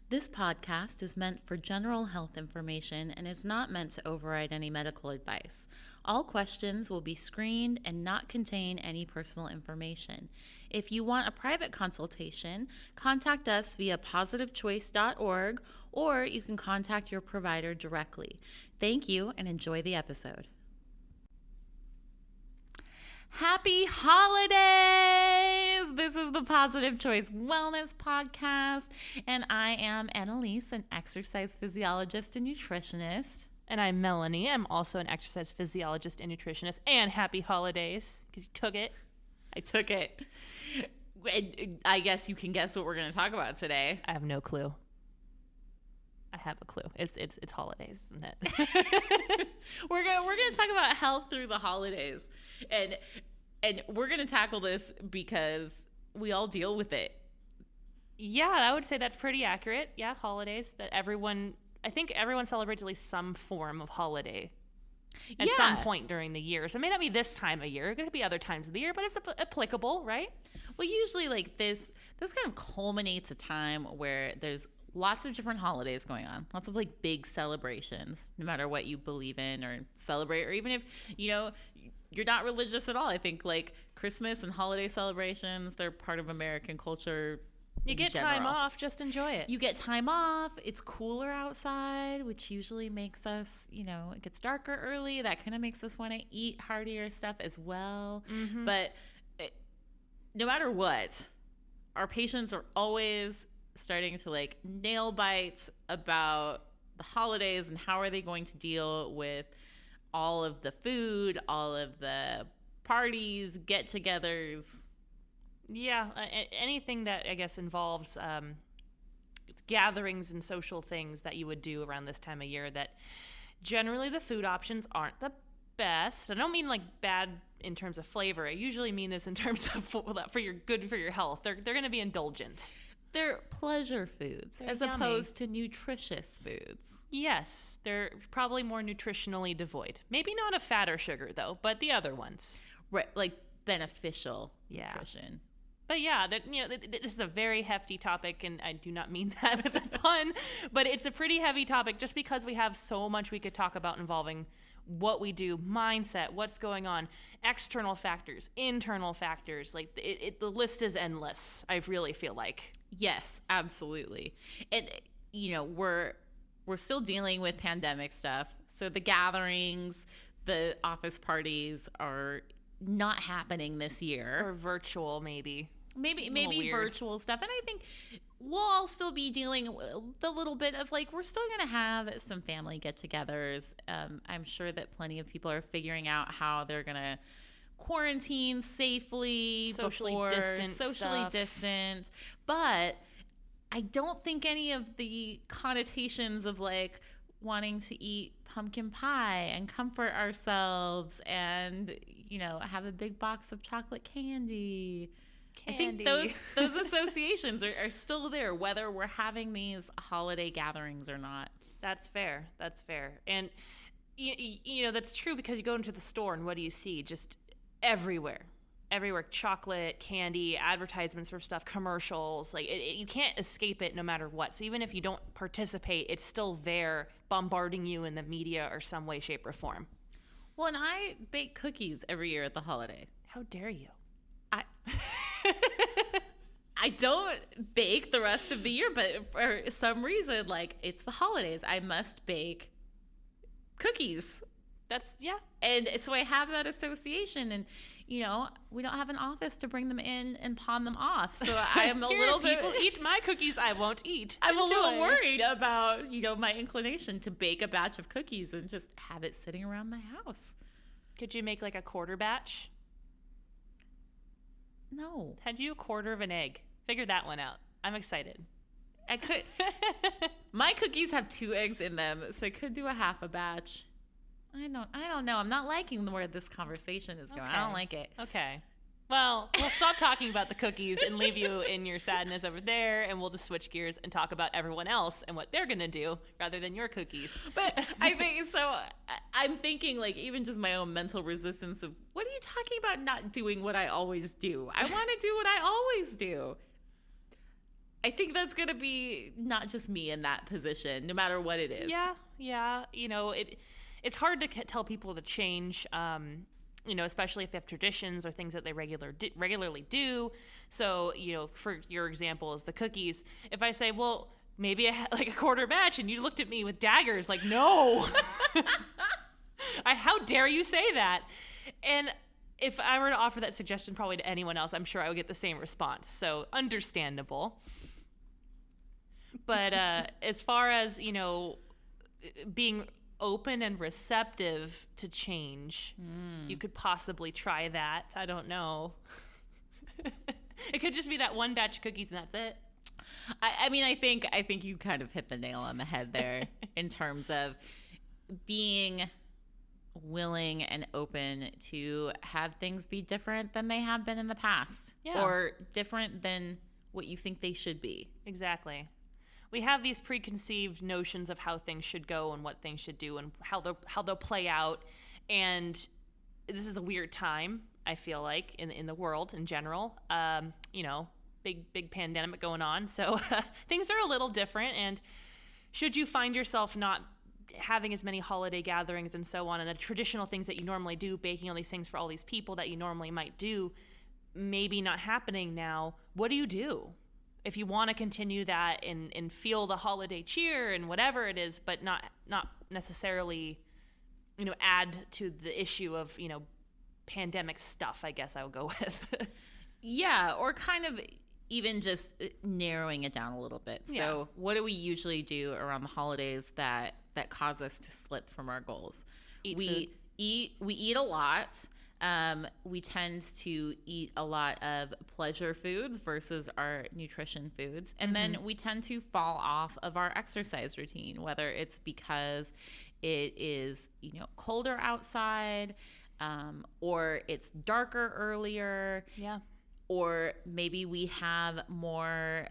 This podcast is meant for general health information and is not meant to override any medical advice. All questions will be screened and not contain any personal information. If you want a private consultation, contact us via positivechoice.org or you can contact your provider directly. Thank you and enjoy the episode. Happy holidays! This is the Positive Choice Wellness Podcast, and I am Anneliese, an exercise physiologist and nutritionist. And I'm Melanie. I'm also an exercise physiologist and nutritionist. And happy holidays, because you took it. I took it. I guess you can guess what we're going to talk about today. I have no clue. I have a clue. It's holidays, isn't it? We're going to talk about health through the holidays. And we're going to tackle this because we all deal with it. Yeah, I would say that's pretty accurate. Yeah, holidays. I think everyone celebrates at least some form of holiday at some point during the year. So it may not be this time of year. It could be other times of the year, but it's applicable, right? Well, usually like this kind of culminates a time where there's lots of different holidays going on, lots of like big celebrations, no matter what you believe in or celebrate, or even if, you're not religious at all. I think like Christmas and holiday celebrations, they're part of American culture. You get time off, just enjoy it. You get time off. It's cooler outside, which usually makes us, it gets darker early. That kind of makes us want to eat heartier stuff as well. Mm-hmm. But no matter what, our patients are always starting to like nail bite about the holidays and how are they going to deal with all of the food, all of the parties, get-togethers. Yeah, anything that I guess involves gatherings and social things that you would do around this time of year that generally the food options aren't the best. I don't mean like bad in terms of flavor. I usually mean this in terms of for your good for your health. They're going to be indulgent. They're pleasure foods as yummy. Opposed to nutritious foods. Yes, they're probably more nutritionally devoid. Maybe not of fat or sugar, though, but the other ones. Right, like beneficial nutrition. But yeah, this is a very hefty topic, and I do not mean that with a pun, but it's a pretty heavy topic just because we have so much we could talk about involving what we do, mindset, what's going on, external factors, internal factors. Like the list is endless, I really feel like. Yes, absolutely. And we're still dealing with pandemic stuff. So the gatherings, the office parties are not happening this year. Or virtual maybe. Maybe virtual stuff. And I think we'll all still be dealing with a little bit of like, we're still going to have some family get-togethers. I'm sure that plenty of people are figuring out how they're going to quarantine safely, socially distant. But I don't think any of the connotations of like wanting to eat pumpkin pie and comfort ourselves and, have a big box of chocolate candy. I think those associations are still there, whether we're having these holiday gatherings or not. That's fair. And, that's true because you go into the store and what do you see? Just everywhere, chocolate, candy, advertisements for stuff, commercials. Like you can't escape it no matter what. So even if you don't participate, it's still there bombarding you in the media or some way, shape, or form. Well, and I bake cookies every year at the holiday. How dare you? I don't bake the rest of the year, but for some reason, like it's the holidays, I must bake cookies. And so I have that association, and we don't have an office to bring them in and pawn them off. So I am a little bit. People eat my cookies, I won't eat. I'm a little worried about my inclination to bake a batch of cookies and just have it sitting around my house. Could you make like a quarter batch? No. Had you a quarter of an egg? Figure that one out. I'm excited. I could. My cookies have 2 eggs in them, so I could do a half a batch. I don't know. I'm not liking where this conversation is going. Okay. I don't like it. Okay. Well, we'll stop talking about the cookies and leave you in your sadness over there, and we'll just switch gears and talk about everyone else and what they're going to do rather than your cookies. But I think so. I'm thinking like even just my own mental resistance of what are you talking about not doing what I always do? I want to do what I always do. I think that's going to be not just me in that position, no matter what it is. Yeah. It's hard to tell people to change, especially if they have traditions or things that they regularly do. So, for your example is the cookies. If I say, well, maybe I had like a quarter batch, and you looked at me with daggers like, no, how dare you say that? And if I were to offer that suggestion probably to anyone else, I'm sure I would get the same response. So understandable. But as far as, being open and receptive to change, you could possibly try that. I don't know. It could just be that one batch of cookies and that's it. I mean, I think you kind of hit the nail on the head there in terms of being willing and open to have things be different than they have been in the past, or different than what you think they should be. Exactly. We have these preconceived notions of how things should go and what things should do and how they'll play out. And this is a weird time, I feel like, in the world in general. Big pandemic going on. So things are a little different. And should you find yourself not having as many holiday gatherings and so on, and the traditional things that you normally do, baking all these things for all these people that you normally might do, maybe not happening now, what do you do? If you want to continue that and feel the holiday cheer and whatever it is, but not necessarily, add to the issue of, pandemic stuff, I guess I would go with. Yeah, or kind of even just narrowing it down a little bit. So what do we usually do around the holidays that cause us to slip from our goals? We eat a lot. We tend to eat a lot of pleasure foods versus our nutrition foods. And then we tend to fall off of our exercise routine, whether it's because it is, colder outside, or it's darker earlier. Yeah. Or maybe we have more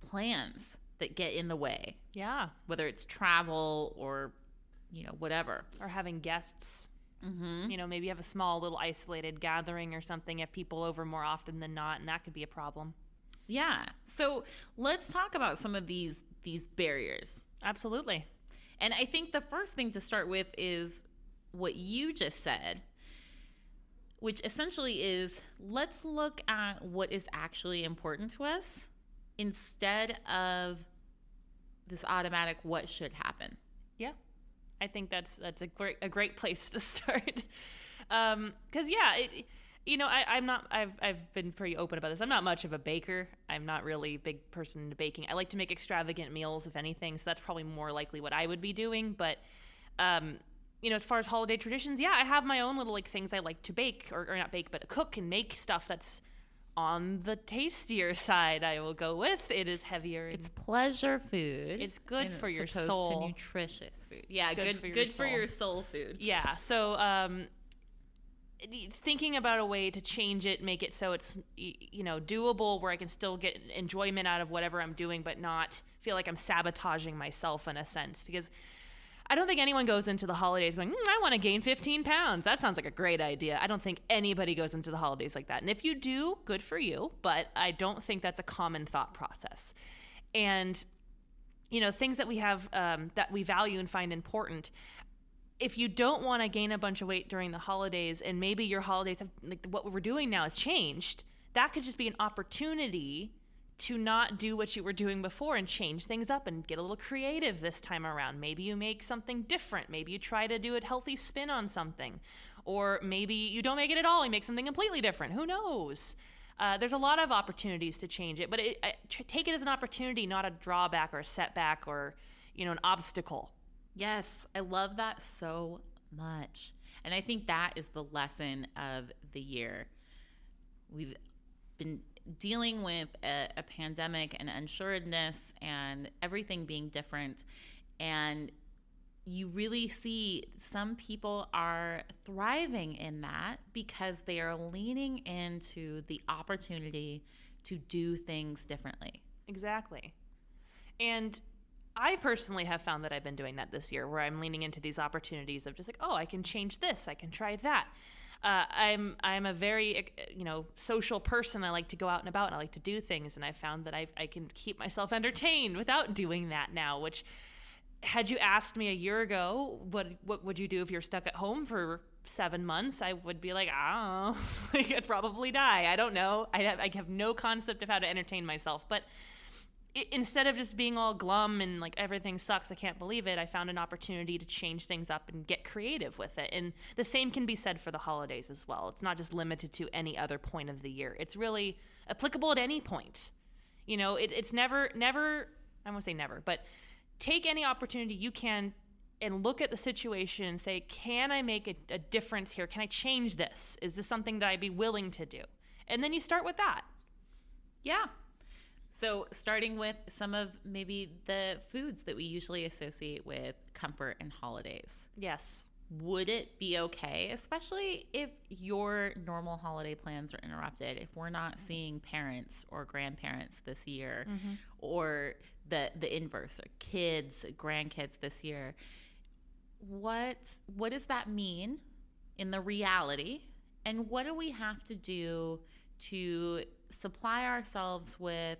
plans that get in the way. Yeah. Whether it's travel or, whatever. Or having guests. Mm-hmm. Maybe you have a small little isolated gathering or something. You have people over more often than not, and that could be a problem. Yeah. So let's talk about some of these barriers. Absolutely. And I think the first thing to start with is what you just said, which essentially is, let's look at what is actually important to us instead of this automatic what should happen. Yeah. I think that's a great place to start. 'Cause I've been pretty open about this. I'm not much of a baker. I'm not really a big person into baking. I like to make extravagant meals, if anything. So that's probably more likely what I would be doing. But, as far as holiday traditions, I have my own little things I like to bake or not bake, but cook and make stuff that's on the tastier side, I will go with. It is heavier. It's pleasure food. It's good for your soul. soul. To nutritious food. Yeah, good for your soul food. Yeah. So thinking about a way to change it, make it so it's doable, where I can still get enjoyment out of whatever I'm doing, but not feel like I'm sabotaging myself in a sense, because I don't think anyone goes into the holidays going, I want to gain 15 pounds. That sounds like a great idea. I don't think anybody goes into the holidays like that. And if you do, good for you. But I don't think that's a common thought process. And, things that we have that we value and find important, if you don't want to gain a bunch of weight during the holidays, and maybe your holidays have, what we're doing now has changed, that could just be an opportunity to not do what you were doing before and change things up and get a little creative this time around. Maybe you make something different. Maybe you try to do a healthy spin on something. Or maybe you don't make it at all and make something completely different. Who knows? There's a lot of opportunities to change it, but take it as an opportunity, not a drawback or a setback or, an obstacle. Yes, I love that so much. And I think that is the lesson of the year. We've been dealing with a pandemic and unsuredness and everything being different. And you really see some people are thriving in that because they are leaning into the opportunity to do things differently. Exactly. And I personally have found that I've been doing that this year, where I'm leaning into these opportunities of just I can change this, I can try that. I'm a very social person. I like to go out and about, and I like to do things, and I found that I can keep myself entertained without doing that now. Which, had you asked me a year ago, what would you do if you're stuck at home for 7 months? I would be like, I don't know. Like, I'd probably die. I don't know. I have no concept of how to entertain myself. But instead of just being all glum and like everything sucks, I can't believe it, I found an opportunity to change things up and get creative with it. And the same can be said for the holidays as well. It's not just limited to any other point of the year. It's really applicable at any point. It's never, I won't say never, but take any opportunity you can and look at the situation and say, can I make a difference here? Can I change this? Is this something that I'd be willing to do? And then you start with that. Yeah. So starting with some of maybe the foods that we usually associate with comfort and holidays. Yes. Would it be okay, especially if your normal holiday plans are interrupted, if we're not seeing parents or grandparents this year, or the inverse, or kids, grandkids this year? What does that mean in the reality? And what do we have to do to supply ourselves with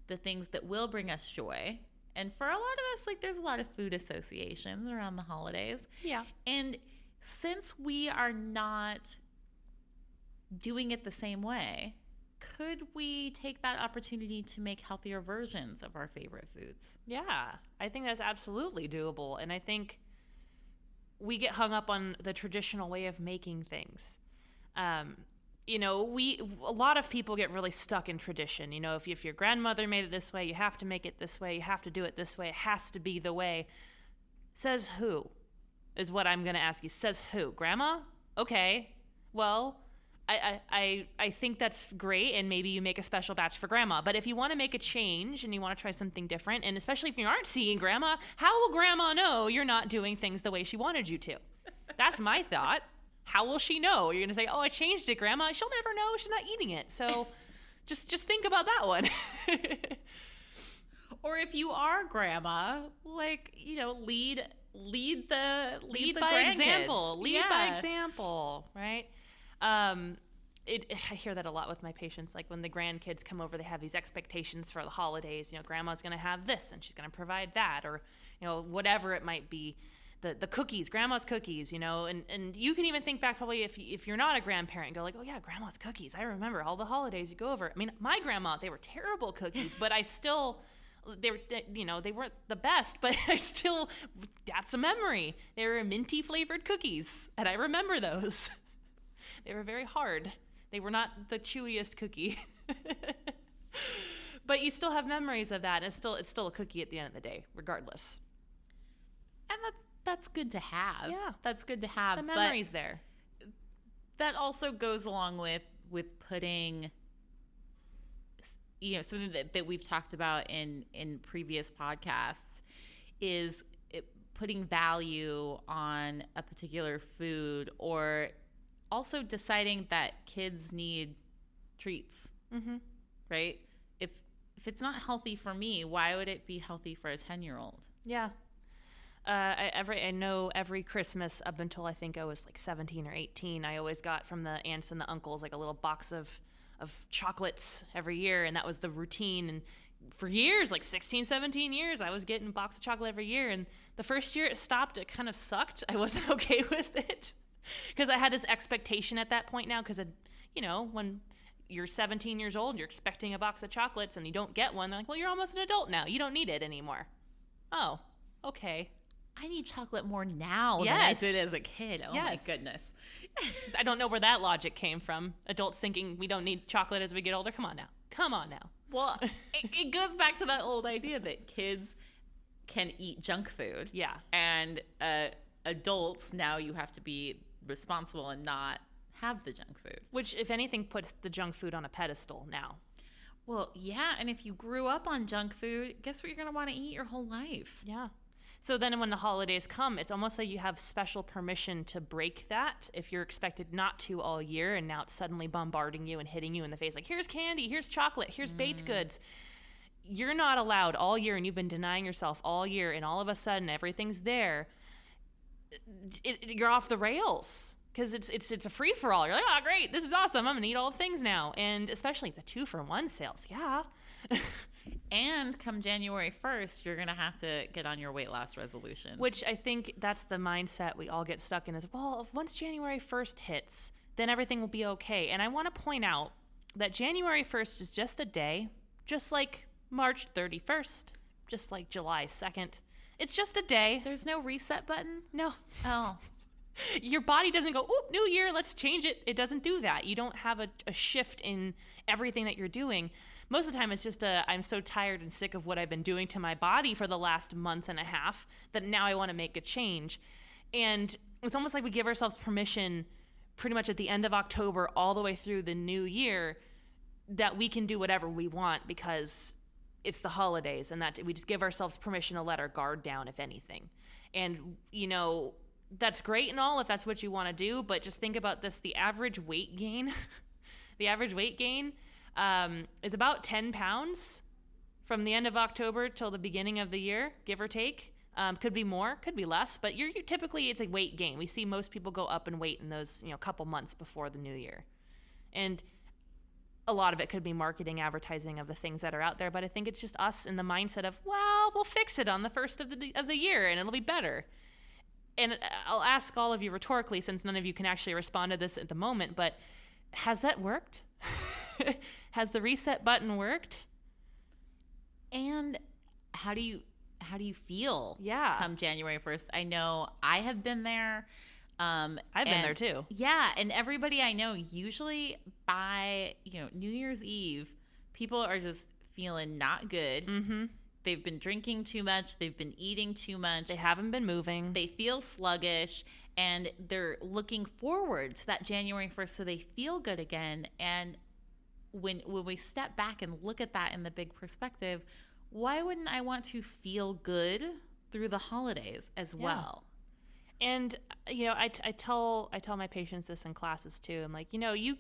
the things that will bring us joy? And for a lot of us, like, there's a lot of food associations around the holidays. Yeah. And since we are not doing it the same way, could we take that opportunity to make healthier versions of our favorite foods? Yeah, I think that's absolutely doable. And I think we get hung up on the traditional way of making things. A lot of people get really stuck in tradition. If your grandmother made it this way, you have to make it this way. You have to do it this way. It has to be the way. Says who? Is what I'm going to ask you. Says who? Grandma? Okay. Well, I think that's great, and maybe you make a special batch for grandma. But if you want to make a change and you want to try something different, and especially if you aren't seeing grandma, how will grandma know you're not doing things the way she wanted you to? That's my thought. How will she know? You're going to say, oh, I changed it, grandma. She'll never know. She's not eating it. So just think about that one. Or if you are grandma, like, lead the by grandkids. example. Lead by example, right? I hear that a lot with my patients. Like, when the grandkids come over, they have these expectations for the holidays. Grandma's going to have this and she's going to provide that, or whatever it might be. The cookies, grandma's cookies, and you can even think back probably if you're not a grandparent and go like, oh yeah, grandma's cookies. I remember all the holidays you go over. I mean, my grandma, they were terrible cookies, but I still, they weren't the best, but that's a memory. They were minty flavored cookies, and I remember those. They were very hard. They were not the chewiest cookie. But you still have memories of that, and it's still a cookie at the end of the day, regardless. And that's good to have. Yeah. That's good to have. The memory's there. That also goes along with putting, something that we've talked about in previous podcasts is putting value on a particular food, or also deciding that kids need treats, right? If it's not healthy for me, why would it be healthy for a 10-year-old? Yeah. I know every Christmas up until I think I was like 17 or 18, I always got from the aunts and the uncles like a little box of chocolates every year, and that was the routine. And for years, like 16, 17 years, I was getting a box of chocolate every year. And the first year it stopped, it kind of sucked. I wasn't okay with it because I had this expectation at that point now, because, when you're 17 years old, you're expecting a box of chocolates and you don't get one. They're like, well, you're almost an adult now. You don't need it anymore. Oh, okay. I need chocolate more now than I did as a kid. Oh, my goodness. I don't know where that logic came from. Adults thinking we don't need chocolate as we get older. Come on now. Well, it goes back to that old idea that kids can eat junk food. Yeah. And adults, now you have to be responsible and not have the junk food. Which, if anything, puts the junk food on a pedestal now. Well, yeah. And if you grew up on junk food, guess what you're going to want to eat your whole life? Yeah. So then when the holidays come, it's almost like you have special permission to break that if you're expected not to all year, and now it's suddenly bombarding you and hitting you in the face. Like, here's candy, here's chocolate, here's baked goods. You're not allowed all year, and you've been denying yourself all year, and all of a sudden everything's there. You're off the rails. because it's a free for all. You're like, oh great, this is awesome. I'm gonna eat all the things now, and especially the 2-for-1 sales. Yeah. And come January 1st, you're going to have to get on your weight loss resolution. Which I think that's the mindset we all get stuck in is, well, if once January 1st hits, then everything will be okay. And I want to point out that January 1st is just a day, just like March 31st, just like July 2nd. It's just a day. There's no reset button? No. Oh. Your body doesn't go, oop, new year, let's change it. It doesn't do that. You don't have a shift in everything that you're doing. Most of the time, it's just I'm so tired and sick of what I've been doing to my body for the last month and a half that now I want to make a change. And it's almost like we give ourselves permission pretty much at the end of October all the way through the new year that we can do whatever we want because it's the holidays, and that we just give ourselves permission to let our guard down, if anything. And, that's great and all if that's what you want to do, but just think about this. The average weight gain, is about 10 pounds from the end of October till the beginning of the year, give or take. Could be more, could be less, but you're typically it's a weight gain. We see most people go up in weight in those couple months before the new year, and a lot of it could be marketing, advertising of the things that are out there. But I think it's just us in the mindset of, well, we'll fix it on the first of the year and it'll be better. And I'll ask all of you rhetorically, since none of you can actually respond to this at the moment, but has that worked? Has the reset button worked? And how do you feel come January 1st? I know I have been there. I've been there too. Yeah, and everybody I know, usually by New Year's Eve, people are just feeling not good. Mm-hmm. They've been drinking too much. They've been eating too much. They haven't been moving. They feel sluggish, and they're looking forward to that January 1st so they feel good again. And when we step back and look at that in the big perspective, why wouldn't I want to feel good through the holidays as well? And I tell my patients this in classes too. I'm like, you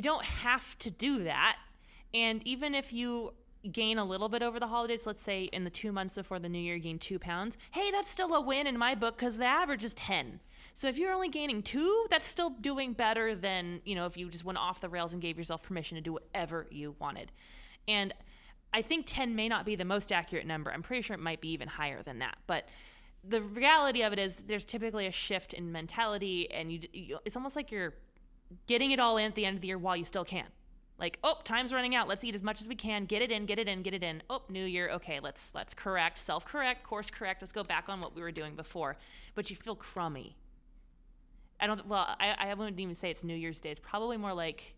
don't have to do that. And even if you gain a little bit over the holidays, let's say in the 2 months before the new year, you gain 2 pounds. Hey, that's still a win in my book because the average is 10. So if you're only gaining 2, that's still doing better than, if you just went off the rails and gave yourself permission to do whatever you wanted. And I think 10 may not be the most accurate number. I'm pretty sure it might be even higher than that. But the reality of it is there's typically a shift in mentality, and it's almost like you're getting it all in at the end of the year while you still can. Like, oh, time's running out. Let's eat as much as we can. Get it in. Oh, new year. Okay, let's correct, self-correct, course correct. Let's go back on what we were doing before. But you feel crummy. I wouldn't even say it's New Year's Day. It's probably more like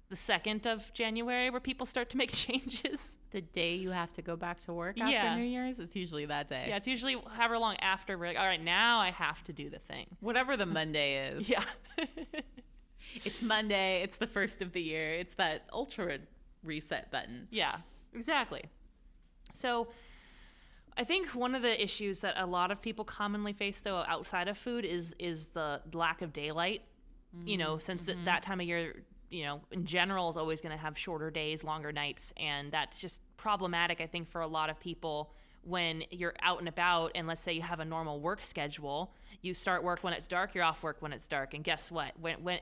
the 2nd of January where people start to make changes. The day you have to go back to work after New Year's, it's usually that day. Yeah, it's usually however long after we're like, all right, now I have to do the thing. Whatever the Monday is. Yeah. It's Monday. It's the first of the year. It's that ultra reset button. Yeah, exactly. So I think one of the issues that a lot of people commonly face, though, outside of food is the lack of daylight. Since that time of year, in general is always going to have shorter days, longer nights. And that's just problematic, I think, for a lot of people when you're out and about. And let's say you have a normal work schedule. You start work when it's dark, you're off work when it's dark. And guess what?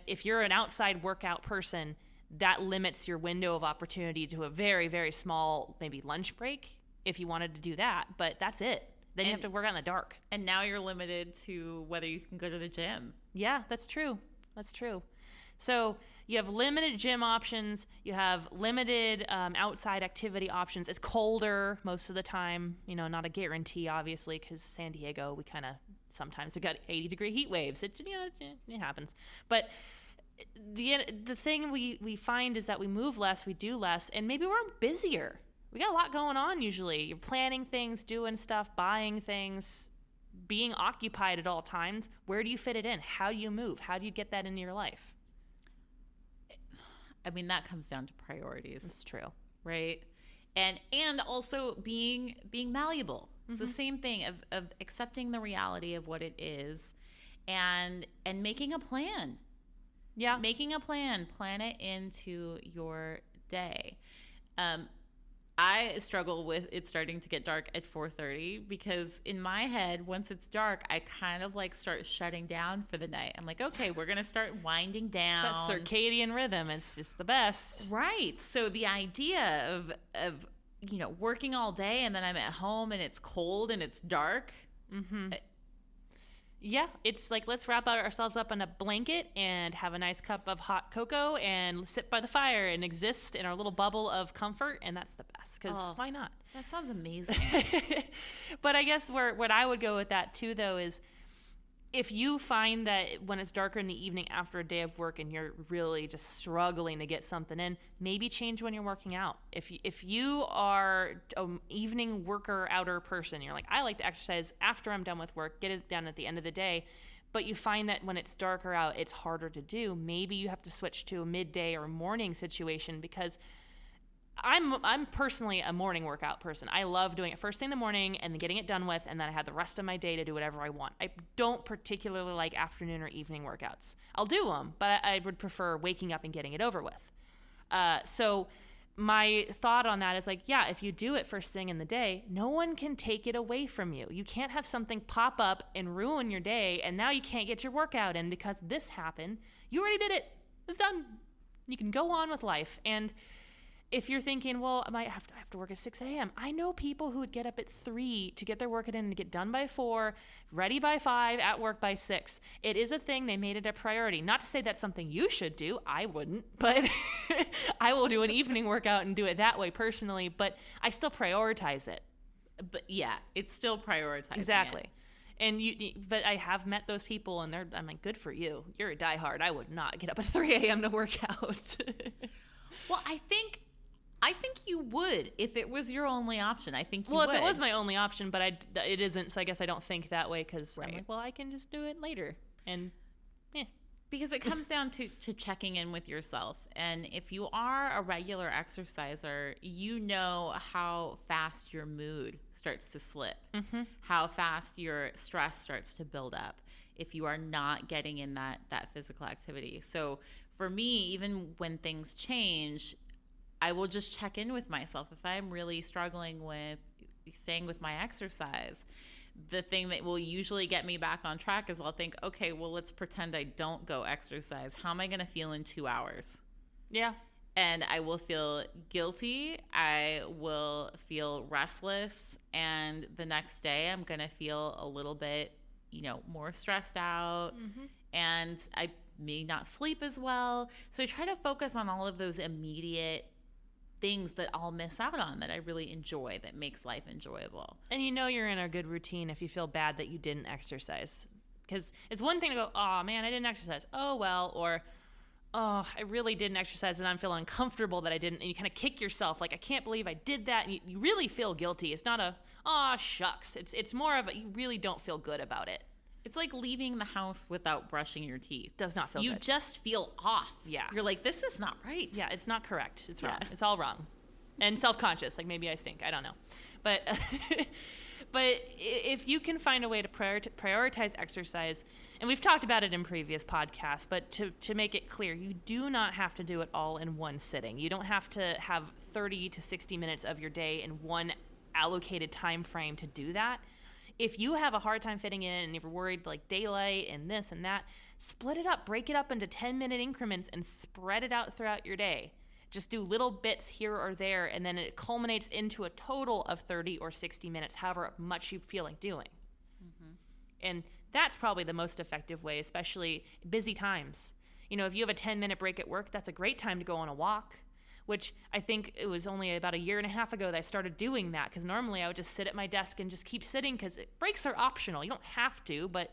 If you're an outside workout person, that limits your window of opportunity to a very, very small, maybe lunch break if you wanted to do that. But that's it. Then you have to work out in the dark. And now you're limited to whether you can go to the gym. Yeah, that's true. So you have limited gym options. You have limited outside activity options. It's colder most of the time. Not a guarantee, obviously, because San Diego, sometimes we got 80-degree heat waves. It happens. But the thing we find is that we move less, we do less, and maybe we're busier. We got a lot going on usually. You're planning things, doing stuff, buying things, being occupied at all times. Where do you fit it in? How do you move? How do you get that into your life? I mean, that comes down to priorities. It's true. Right? And also being malleable. It's the same thing of accepting the reality of what it is and making a plan. Yeah. Making a plan. Plan it into your day. I struggle with it starting to get dark at 4:30 because in my head, once it's dark, I kind of like start shutting down for the night. I'm like, okay, we're going to start winding down. It's that circadian rhythm. It's just the best. Right. So the idea of working all day and then I'm at home and it's cold and it's dark. Mm-hmm. Yeah, it's like, let's wrap ourselves up in a blanket and have a nice cup of hot cocoa and sit by the fire and exist in our little bubble of comfort, and that's the best, because why not? That sounds amazing. But I guess what I would go with that too, though, is if you find that when it's darker in the evening after a day of work and you're really just struggling to get something in, maybe change when you're working out. If you are an evening worker outer person, you're like, I like to exercise after I'm done with work, get it done at the end of the day, but you find that when it's darker out, it's harder to do, maybe you have to switch to a midday or morning situation, because I'm personally a morning workout person. I love doing it first thing in the morning and then getting it done with, and then I have the rest of my day to do whatever I want. I don't particularly like afternoon or evening workouts. I'll do them, but I would prefer waking up and getting it over with. So my thought on that is like, yeah, if you do it first thing in the day, no one can take it away from you. You can't have something pop up and ruin your day, and now you can't get your workout in because this happened. You already did it. It's done. You can go on with life. And if you're thinking, well, I have to work at 6 a.m. I know people who would get up at 3 to get their workout in and get done by 4, ready by 5, at work by 6. It is a thing. They made it a priority. Not to say that's something you should do. I wouldn't, but I will do an evening workout and do it that way personally, but I still prioritize it. But yeah, it's still prioritizing. Exactly. It. But I have met those people, and I'm like, good for you. You're a diehard. I would not get up at 3 a.m. to work out. Well, I think you would if it was your only option. I think you would. Well, if it was my only option, but it isn't, so I guess I don't think that way, because right. I'm like, well, I can just do it later. And because it comes down to checking in with yourself. And if you are a regular exerciser, you know how fast your mood starts to slip, mm-hmm. how fast your stress starts to build up if you are not getting in that physical activity. So for me, even when things change, I will just check in with myself. If I'm really struggling with staying with my exercise, the thing that will usually get me back on track is I'll think, okay, well, let's pretend I don't go exercise. How am I going to feel in 2 hours? Yeah. And I will feel guilty. I will feel restless. And the next day I'm going to feel a little bit, more stressed out. Mm-hmm. And I may not sleep as well. So I try to focus on all of those immediate things that I'll miss out on that I really enjoy, that makes life enjoyable. And you're in a good routine if you feel bad that you didn't exercise. Because it's one thing to go, oh man, I didn't exercise. Oh well, or oh, I really didn't exercise and I'm feeling uncomfortable that I didn't. And you kind of kick yourself like, I can't believe I did that. And you really feel guilty. It's not shucks. It's more of you really don't feel good about it. It's like leaving the house without brushing your teeth. Does not feel good. You just feel off. Yeah. You're like, this is not right. Yeah, it's not correct. It's wrong. It's all wrong. And self-conscious, like maybe I stink. I don't know. But if you can find a way to prioritize exercise, and we've talked about it in previous podcasts, but to make it clear, you do not have to do it all in one sitting. You don't have to have 30 to 60 minutes of your day in one allocated time frame to do that. If you have a hard time fitting in and you're worried like daylight and this and that, split it up, break it up into 10-minute increments and spread it out throughout your day. Just do little bits here or there, and then it culminates into a total of 30 or 60 minutes, however much you feel like doing. Mm-hmm. And that's probably the most effective way, especially busy times. If you have a 10-minute break at work, that's a great time to go on a walk, which I think it was only about a year and a half ago that I started doing that, because normally I would just sit at my desk and just keep sitting, because breaks are optional. You don't have to, but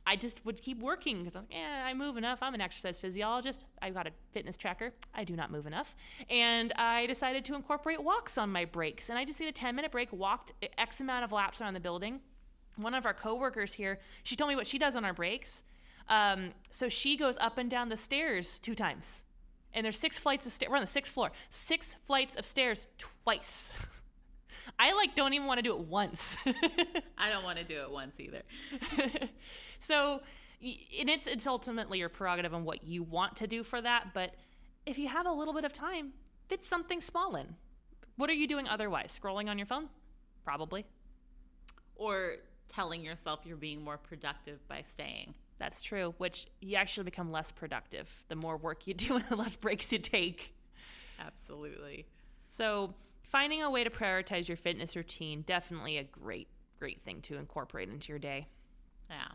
I just would keep working because I was like, I move enough. I'm an exercise physiologist. I've got a fitness tracker. I do not move enough. And I decided to incorporate walks on my breaks. And I just did a 10-minute break, walked X amount of laps around the building. One of our coworkers here, she told me what she does on our breaks. So she goes up and down the stairs 2 times. And there's 6 flights of stairs. We're on the 6th floor. 6 flights of stairs twice. I don't even want to do it once. I don't want to do it once either. So, and it's ultimately your prerogative on what you want to do for that. But if you have a little bit of time, fit something small in. What are you doing otherwise? Scrolling on your phone? Probably. Or telling yourself you're being more productive by staying. That's true, which you actually become less productive the more work you do and the less breaks you take. Absolutely. So finding a way to prioritize your fitness routine, definitely a great thing to incorporate into your day. Yeah.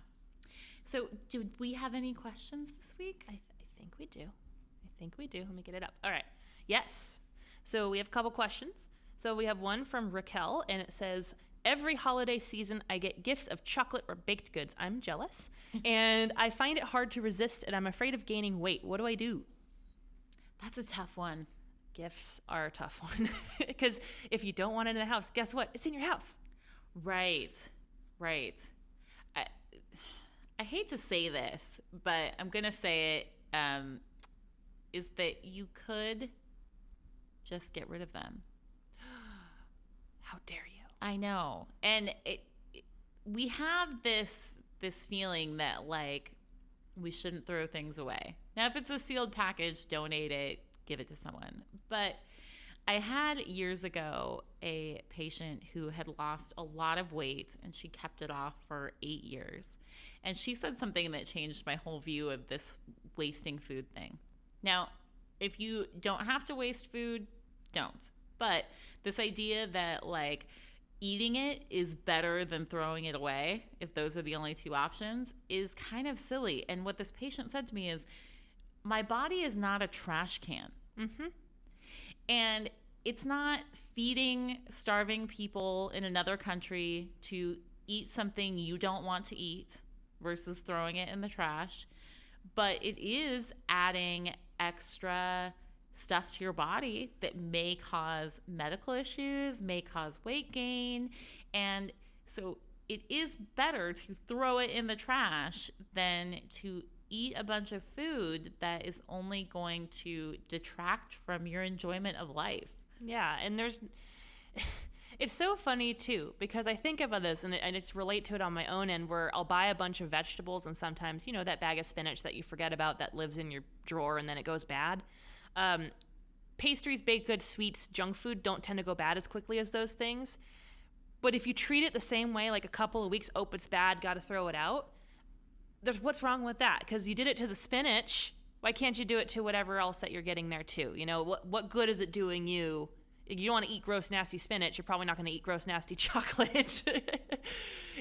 So do we have any questions this week? I think we do. Let me get it up. All right. Yes. So we have a couple questions. So we have one from Raquel, and it says, every holiday season, I get gifts of chocolate or baked goods. I'm jealous. And I find it hard to resist, and I'm afraid of gaining weight. What do I do? That's a tough one. Gifts are a tough one. Because if you don't want it in the house, guess what? It's in your house. Right. I hate to say this, but I'm going to say it, is that you could just get rid of them. How dare you? I know. And we have this feeling that, like, we shouldn't throw things away. Now, if it's a sealed package, donate it, give it to someone. But I had years ago a patient who had lost a lot of weight, and she kept it off for 8 years. And she said something that changed my whole view of this wasting food thing. Now, if you don't have to waste food, don't. But this idea that, like, eating it is better than throwing it away, if those are the only two options, is kind of silly. And what this patient said to me is, my body is not a trash can. Mm-hmm. And it's not feeding starving people in another country to eat something you don't want to eat versus throwing it in the trash. But it is adding extra stuff to your body that may cause medical issues, may cause weight gain. And so it is better to throw it in the trash than to eat a bunch of food that is only going to detract from your enjoyment of life. Yeah, and it's so funny too, because I think about this and it's relate to it on my own end, where I'll buy a bunch of vegetables, and sometimes, you know, that bag of spinach that you forget about that lives in your drawer and then it goes bad. Pastries, baked goods, sweets, junk food don't tend to go bad as quickly as those things. But if you treat it the same way, like a couple of weeks, oh, it's bad, got to throw it out. What's wrong with that? Because you did it to the spinach. Why can't you do it to whatever else that you're getting there too? You know, what good is it doing you? If you don't want to eat gross, nasty spinach, you're probably not going to eat gross, nasty chocolate.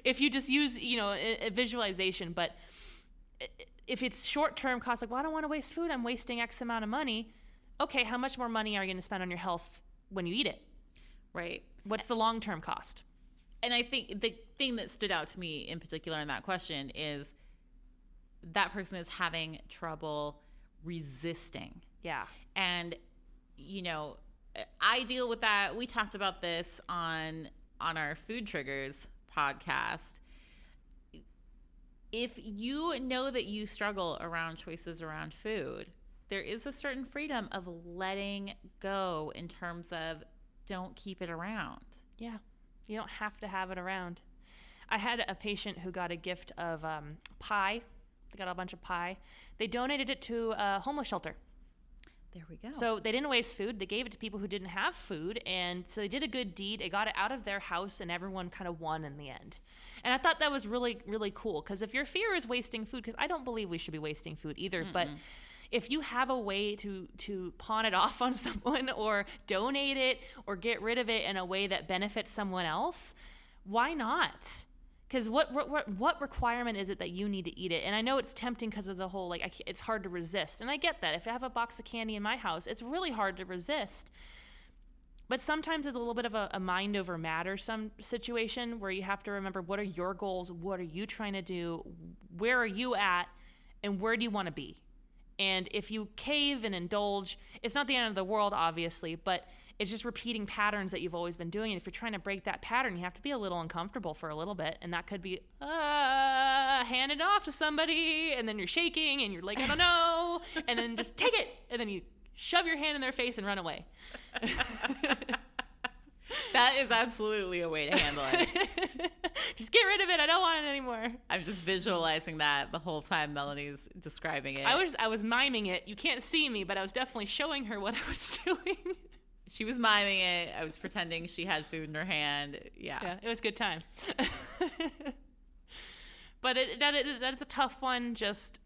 If you just use, you know, a visualization. But if it's short-term cost, like, well, I don't want to waste food, I'm wasting X amount of money. Okay, how much more money are you going to spend on your health when you eat it? Right. What's the long-term cost? And I think the thing that stood out to me in particular in that question is that person is having trouble resisting. Yeah. And, you know, I deal with that. We talked about this on our Food Triggers podcast. If you know that you struggle around choices around food, there is a certain freedom of letting go in terms of don't keep it around. Yeah. You don't have to have it around. I had a patient who got a gift of pie. They got a bunch of pie. They donated it to a homeless shelter. There we go. So they didn't waste food. They gave it to people who didn't have food. And so they did a good deed. They got it out of their house, and everyone kind of won in the end. And I thought that was really, really cool. Because if your fear is wasting food, because I don't believe we should be wasting food either, but if you have a way to pawn it off on someone or donate it or get rid of it in a way that benefits someone else, why not? Because what requirement is it that you need to eat it? And I know it's tempting because of the whole, like, it's hard to resist. And I get that. If I have a box of candy in my house, it's really hard to resist. But sometimes it's a little bit of a mind over matter situation where you have to remember, what are your goals? What are you trying to do? Where are you at? And where do you want to be? And if you cave and indulge, it's not the end of the world, obviously, but it's just repeating patterns that you've always been doing. And if you're trying to break that pattern, you have to be a little uncomfortable for a little bit. And that could be, hand it off to somebody. And then you're shaking and you're like, I don't know. And then just take it. And then you shove your hand in their face and run away. That is absolutely a way to handle it. Just get rid of it. I don't want it anymore. I'm just visualizing that the whole time Melanie's describing it. I was miming it. You can't see me, but I was definitely showing her what I was doing. She was miming it. I was pretending she had food in her hand. Yeah, it was a good time. But that is a tough one. Just,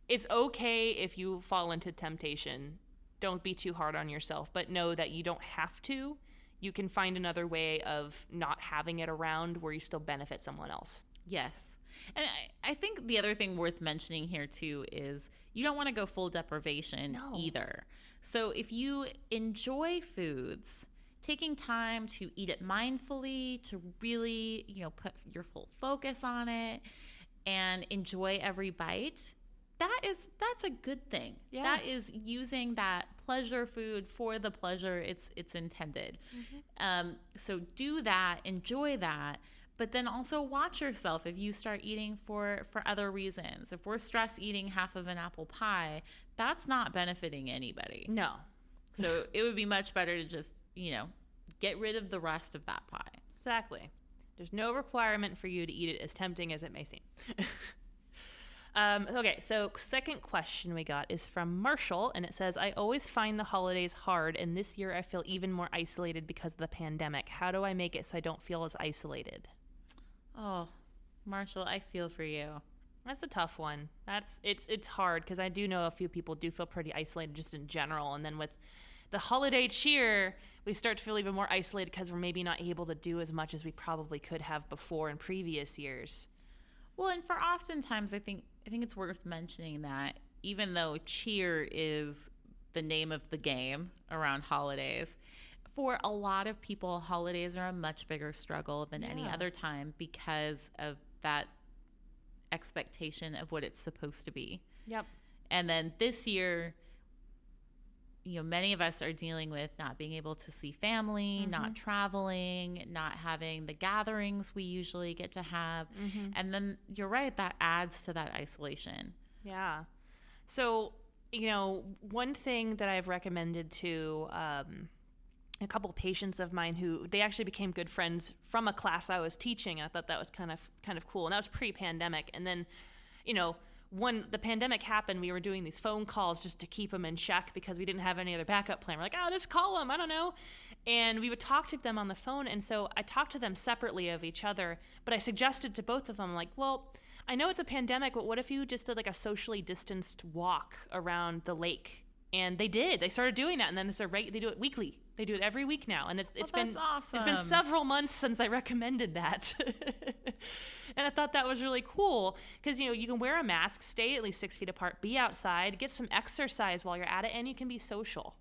it's okay if you fall into temptation. Don't be too hard on yourself, but know that you don't have to. You can find another way of not having it around where you still benefit someone else. Yes. And I think the other thing worth mentioning here too is you don't want to go full deprivation either. So if you enjoy foods, taking time to eat it mindfully, to really, put your full focus on it and enjoy every bite, that's a good thing. Yeah. That is using that pleasure food for the pleasure it's intended. So do that, enjoy that, but then also watch yourself if you start eating for other reasons. If we're stress eating half of an apple pie, that's not benefiting anybody. No. So it would be much better to just, get rid of the rest of that pie. Exactly. There's no requirement for you to eat it, as tempting as it may seem. Okay, so second question we got is from Marshall, and it says, I always find the holidays hard, and this year I feel even more isolated because of the pandemic. How do I make it so I don't feel as isolated? Oh, Marshall, I feel for you. That's a tough one. It's hard because I do know a few people do feel pretty isolated just in general, and then with the holiday cheer, we start to feel even more isolated because we're maybe not able to do as much as we probably could have before in previous years. Well, and for oftentimes, I think it's worth mentioning that even though cheer is the name of the game around holidays, for a lot of people, holidays are a much bigger struggle than any other time because of that expectation of what it's supposed to be. Yep. And then this year, many of us are dealing with not being able to see family, not traveling, not having the gatherings we usually get to have. And then you're right, that adds to that isolation. Yeah. So, one thing that I've recommended to a couple of patients of mine who they actually became good friends from a class I was teaching. And I thought that was kind of cool. And that was pre-pandemic. And then, when the pandemic happened, we were doing these phone calls just to keep them in check because we didn't have any other backup plan. We're like, just call them. I don't know. And we would talk to them on the phone. And so I talked to them separately of each other, but I suggested to both of them, like, well, I know it's a pandemic, but what if you just did like a socially distanced walk around the lake? And they did. They started doing that. And then they do it weekly. They do it every week now. And it's been awesome. It's been several months since I recommended that. And I thought that was really cool because, you can wear a mask, stay at least 6 feet apart, be outside, get some exercise while you're at it, and you can be social.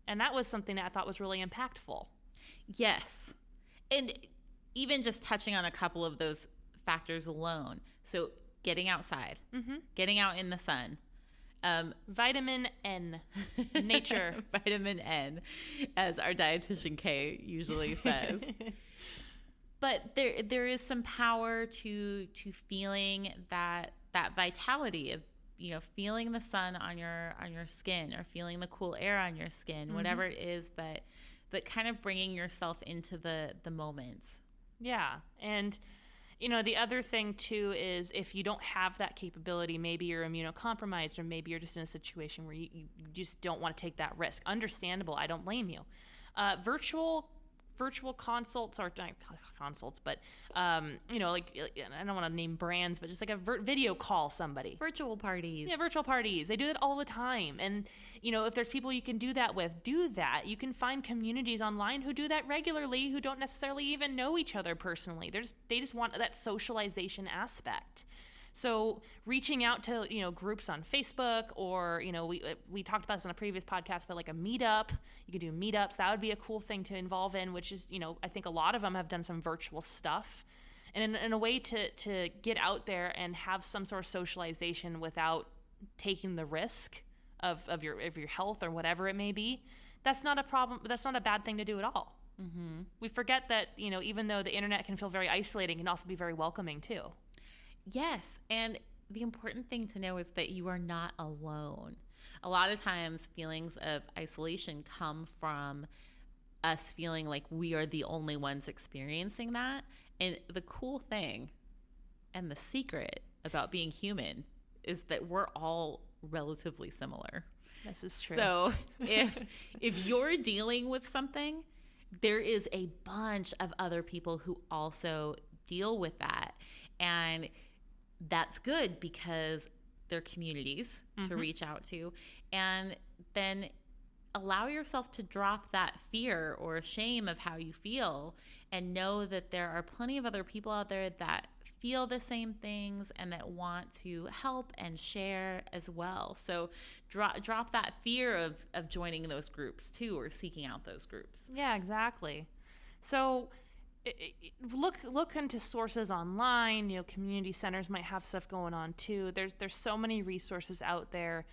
And that was something that I thought was really impactful. Yes. And even just touching on a couple of those factors alone. So getting outside, getting out in the sun. Vitamin N, nature. Vitamin N, as our dietitian Kay usually says. But there is some power to feeling that vitality of feeling the sun on your skin or feeling the cool air on your skin, whatever it is, but kind of bringing yourself into the moments. Yeah, and the other thing too is if you don't have that capability, maybe you're immunocompromised or maybe you're just in a situation where you just don't want to take that risk. Understandable. I don't blame you. Virtual consults or not consults, but like I don't want to name brands, but just like a video call somebody. Virtual parties. Yeah, virtual parties. They do that all the time. And if there's people you can do that with, do that. You can find communities online who do that regularly, who don't necessarily even know each other personally. They just want that socialization aspect. So reaching out to, groups on Facebook or, we talked about this on a previous podcast, but like a meetup, you could do meetups. That would be a cool thing to involve in, which is, I think a lot of them have done some virtual stuff. And in a way to get out there and have some sort of socialization without taking the risk of your health or whatever it may be, that's not a problem. That's not a bad thing to do at all. We forget that, even though the internet can feel very isolating, it can also be very welcoming too. Yes, and the important thing to know is that you are not alone. A lot of times feelings of isolation come from us feeling like we are the only ones experiencing that. And the cool thing and the secret about being human is that we're all relatively similar. This is true. So if you're dealing with something, there is a bunch of other people who also deal with that. And that's good because they're communities to reach out to. And then allow yourself to drop that fear or shame of how you feel and know that there are plenty of other people out there that feel the same things and that want to help and share as well. So drop that fear of joining those groups too, or seeking out those groups. Yeah, exactly. So look into sources online. Community centers might have stuff going on too. There's so many resources out there.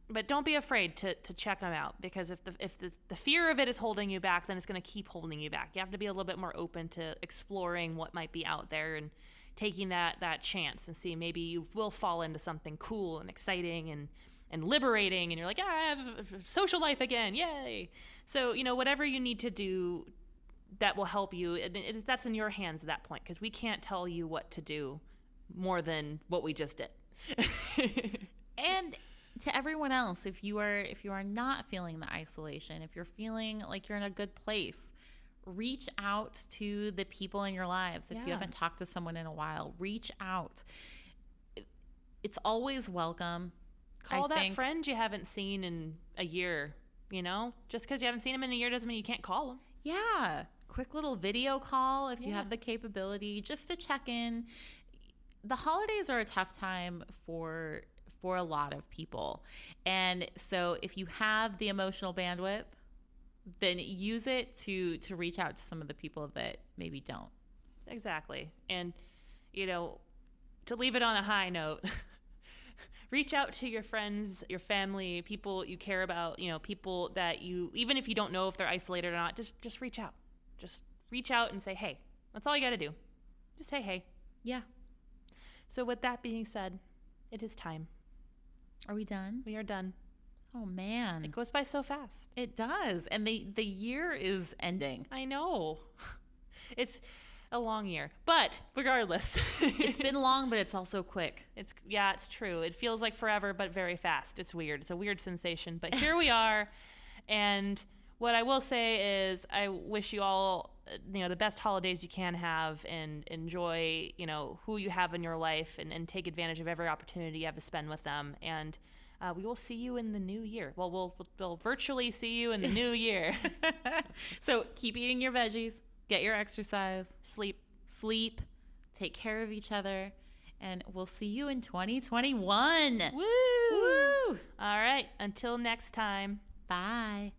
But don't be afraid to check them out, because if the fear of it is holding you back, then it's going to keep holding you back. You have to be a little bit more open to exploring what might be out there and taking that chance and see maybe you will fall into something cool and exciting and liberating, and you're like, I have a social life again, yay! So whatever you need to do that will help you, that's in your hands at that point, because we can't tell you what to do more than what we just did. And to everyone else, if you are not feeling the isolation, if you're feeling like you're in a good place, reach out to the people in your lives. If you haven't talked to someone in a while, reach out. It's always welcome. Call that friend you haven't seen in a year. Just because you haven't seen them in a year doesn't mean you can't call them. Yeah, quick little video call if you have the capability, just to check in. The holidays are a tough time for a lot of people. And so if you have the emotional bandwidth, then use it to reach out to some of the people that maybe don't. Exactly. And, to leave it on a high note, reach out to your friends, your family, people you care about, people that even if you don't know if they're isolated or not, just reach out. Just reach out and say, hey. That's all you got to do. Just say hey. Yeah. So with that being said, it is time. Are we done? We are done. Oh, man. It goes by so fast. It does. And the year is ending. I know. It's a long year. But regardless. It's been long, but it's also quick. It's true. It feels like forever, but very fast. It's weird. It's a weird sensation. But here we are. And what I will say is I wish you all the best holidays you can have, and enjoy who you have in your life, and take advantage of every opportunity you have to spend with them. And we will see you in the new year. Well, we'll virtually see you in the new year. So keep eating your veggies, get your exercise, sleep, take care of each other, and we'll see you in 2021. Woo! All right, until next time. Bye.